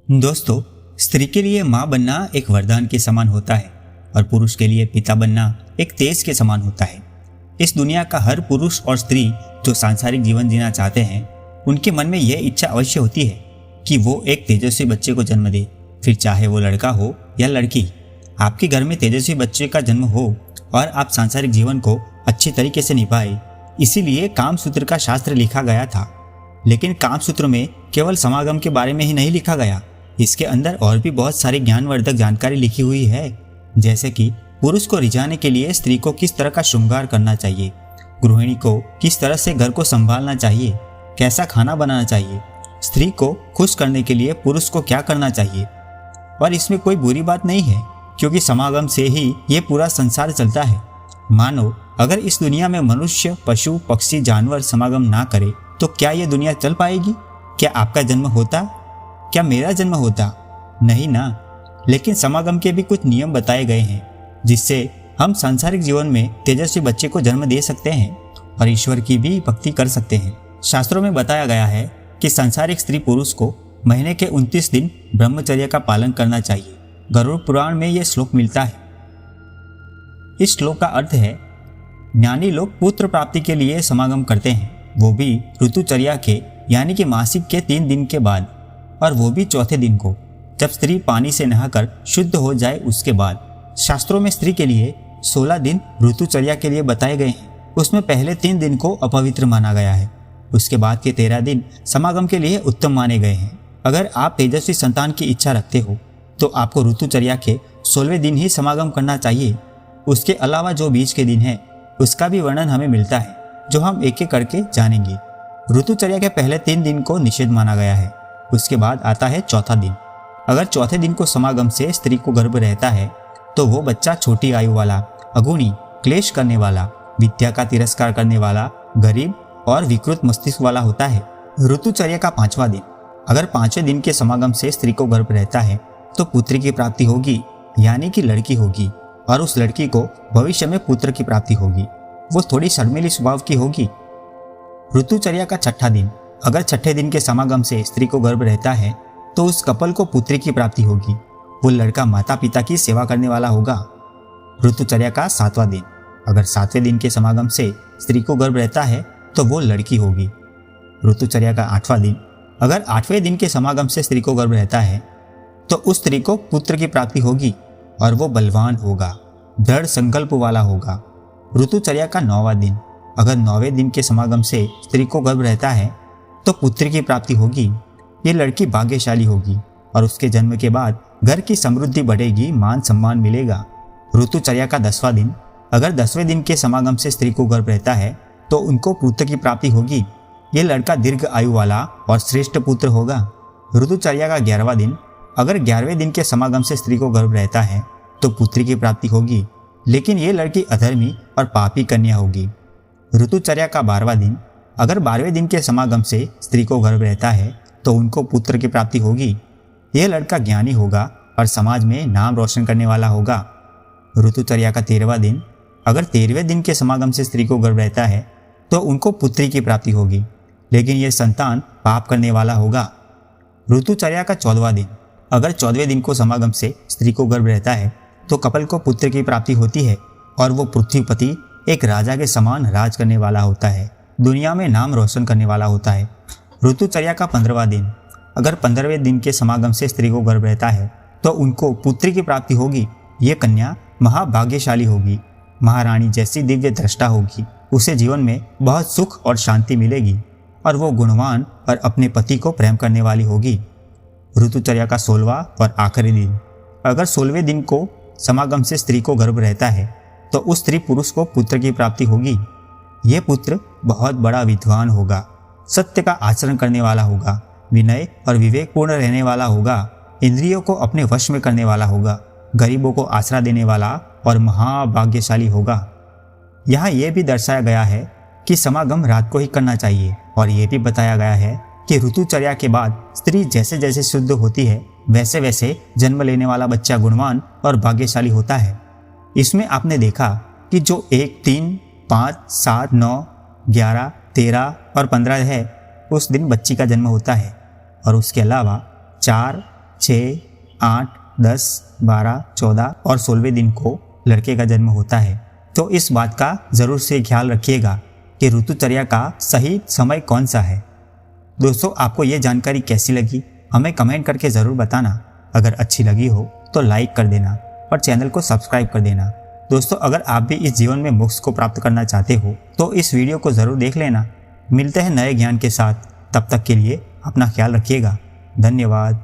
दोस्तों, स्त्री के लिए माँ बनना एक वरदान के समान होता है और पुरुष के लिए पिता बनना एक तेज के समान होता है। इस दुनिया का हर पुरुष और स्त्री जो सांसारिक जीवन जीना चाहते हैं, उनके मन में यह इच्छा अवश्य होती है कि वो एक तेजस्वी बच्चे को जन्म दे, फिर चाहे वो लड़का हो या लड़की। आपके घर में तेजस्वी बच्चे का जन्म हो और आप सांसारिक जीवन को अच्छी तरीके से निभाए, इसीलिए कामसूत्र का शास्त्र लिखा गया था। लेकिन कामसूत्र में केवल समागम के बारे में ही नहीं लिखा गया, इसके अंदर और भी बहुत सारी ज्ञानवर्धक जानकारी लिखी हुई है। जैसे कि पुरुष को रिझाने के लिए स्त्री को किस तरह का श्रृंगार करना चाहिए, गृहिणी को किस तरह से घर को संभालना चाहिए, कैसा खाना बनाना चाहिए, स्त्री को खुश करने के लिए पुरुष को क्या करना चाहिए। और इसमें कोई बुरी बात नहीं है, क्योंकि समागम से ही ये पूरा संसार चलता है। मानो अगर इस दुनिया में मनुष्य, पशु, पक्षी, जानवर समागम ना करे तो क्या ये दुनिया चल पाएगी? क्या आपका जन्म होता? क्या मेरा जन्म होता? नहीं ना। लेकिन समागम के भी कुछ नियम बताए गए हैं, जिससे हम सांसारिक जीवन में तेजस्वी बच्चे को जन्म दे सकते हैं और ईश्वर की भी भक्ति कर सकते हैं। शास्त्रों में बताया गया है कि सांसारिक स्त्री पुरुष को महीने के 29 दिन ब्रह्मचर्य का पालन करना चाहिए। गरुड़ पुराण में यह श्लोक मिलता है। इस श्लोक का अर्थ है, ज्ञानी लोग पुत्र प्राप्ति के लिए समागम करते हैं, वो भी ऋतुचर्या के यानी कि मासिक के 3 दिन के बाद, और वो भी चौथे दिन को, जब स्त्री पानी से नहाकर शुद्ध हो जाए उसके बाद। शास्त्रों में स्त्री के लिए 16 दिन ऋतुचर्या के लिए बताए गए हैं। उसमें पहले 3 दिन को अपवित्र माना गया है, उसके बाद के 13 दिन समागम के लिए उत्तम माने गए हैं। अगर आप तेजस्वी संतान की इच्छा रखते हो तो आपको ऋतुचर्या के 16वें दिन ही समागम करना चाहिए। उसके अलावा जो बीच के दिन है उसका भी वर्णन हमें मिलता है, जो हम एक एक करके जानेंगे। ऋतुचर्या के पहले 3 दिन को निषेध माना गया है। उसके बाद आता है चौथा दिन। अगर चौथे दिन को समागम से स्त्री को गर्भ रहता है तो वो बच्चा छोटी आयु वाला, अगुणी, क्लेश करने वाला, विद्या का तिरस्कार करने वाला, गरीब और विकृत मस्तिष्क वाला होता है। ऋतुचर्या का 5वां दिन। अगर 5वें दिन के समागम से स्त्री को गर्भ रहता है तो पुत्री की प्राप्ति होगी, यानी कि लड़की होगी, और उस लड़की को भविष्य में पुत्र की प्राप्ति होगी। वो थोड़ी शर्मीली स्वभाव की होगी। ऋतुचर्या का 6ठा दिन। अगर 6ठे दिन के समागम से स्त्री को गर्भ रहता है तो उस कपल को पुत्री की प्राप्ति होगी। वो लड़का माता पिता की सेवा करने वाला होगा। ऋतुचर्या का 7वां दिन। अगर 7वें दिन के समागम से स्त्री को गर्भ रहता है तो वो लड़की होगी। ऋतुचर्या का 8वां दिन। अगर 8वें दिन के समागम से स्त्री को गर्भ रहता है तो उस स्त्री को पुत्र की प्राप्ति होगी और वो बलवान होगा, दृढ़ संकल्प वाला होगा। ऋतुचर्या का 9वां दिन। अगर 9वें दिन के समागम से स्त्री को गर्भ रहता है तो पुत्र की प्राप्ति होगी। ये लड़की भाग्यशाली होगी और उसके जन्म के बाद घर की समृद्धि बढ़ेगी, मान सम्मान मिलेगा। ऋतुचर्या का 10वां दिन। अगर 10वें दिन के समागम से स्त्री को गर्भ रहता है तो उनको पुत्र की प्राप्ति होगी। ये लड़का दीर्घ आयु वाला और श्रेष्ठ पुत्र होगा। ऋतुचर्या का 11वां दिन। अगर 11वें दिन के समागम से स्त्री को गर्भ रहता है तो पुत्री की प्राप्ति होगी, लेकिन ये लड़की अधर्मी और पापी कन्या होगी। ऋतुचर्या का 12वां दिन। अगर 12वें दिन के समागम से स्त्री को गर्भ रहता है तो उनको पुत्र की प्राप्ति होगी। यह लड़का ज्ञानी होगा और समाज में नाम रोशन करने वाला होगा। ऋतुचर्या का 13वां दिन। अगर 13वें दिन के समागम से स्त्री को गर्भ रहता है तो उनको पुत्री की प्राप्ति होगी, लेकिन यह संतान पाप करने वाला होगा। ऋतुचर्या का 14वां दिन। अगर 14वें दिन को समागम से स्त्री को गर्भ रहता है तो कपल को पुत्र की प्राप्ति होती है और वो पृथ्वीपति, एक राजा के समान राज करने वाला होता है, दुनिया में नाम रोशन करने वाला होता है। ऋतुचर्या का 15वां दिन। अगर 15वें दिन के समागम से स्त्री को गर्भ रहता है तो उनको पुत्री की प्राप्ति होगी। ये कन्या महाभाग्यशाली होगी, महारानी जैसी दिव्य दृष्टा होगी। उसे जीवन में बहुत सुख और शांति मिलेगी और वो गुणवान और अपने पति को प्रेम करने वाली होगी। ऋतुचर्या का 16वां और आखिरी दिन। अगर 16वें दिन को समागम से स्त्री को गर्भ रहता है तो उस स्त्री पुरुष को पुत्र की प्राप्ति होगी। ये पुत्र बहुत बड़ा विद्वान होगा, सत्य का आचरण करने वाला होगा, विनय और विवेकपूर्ण रहने वाला होगा, इंद्रियों को अपने वश में करने वाला होगा, गरीबों को आसरा देने वाला और महाभाग्यशाली होगा। यहाँ यह भी दर्शाया गया है कि समागम रात को ही करना चाहिए, और यह भी बताया गया है कि ऋतुचर्या के बाद स्त्री जैसे जैसे शुद्ध होती है वैसे वैसे जन्म लेने वाला बच्चा गुणवान और भाग्यशाली होता है। इसमें आपने देखा कि जो 1, 3, 5, 7, 9, 11, 13 और 15 है, उस दिन बच्ची का जन्म होता है, और उसके अलावा 4, 6, 8, 10, 12, 14 और 16वें दिन को लड़के का जन्म होता है। तो इस बात का ज़रूर से ख्याल रखिएगा कि ऋतुचर्या का सही समय कौन सा है। दोस्तों, आपको ये जानकारी कैसी लगी हमें कमेंट करके ज़रूर बताना। अगर अच्छी लगी हो तो लाइक कर देना और चैनल को सब्सक्राइब कर देना। दोस्तों, अगर आप भी इस जीवन में मोक्ष को प्राप्त करना चाहते हो तो इस वीडियो को ज़रूर देख लेना। मिलते हैं नए ज्ञान के साथ, तब तक के लिए अपना ख्याल रखिएगा। धन्यवाद।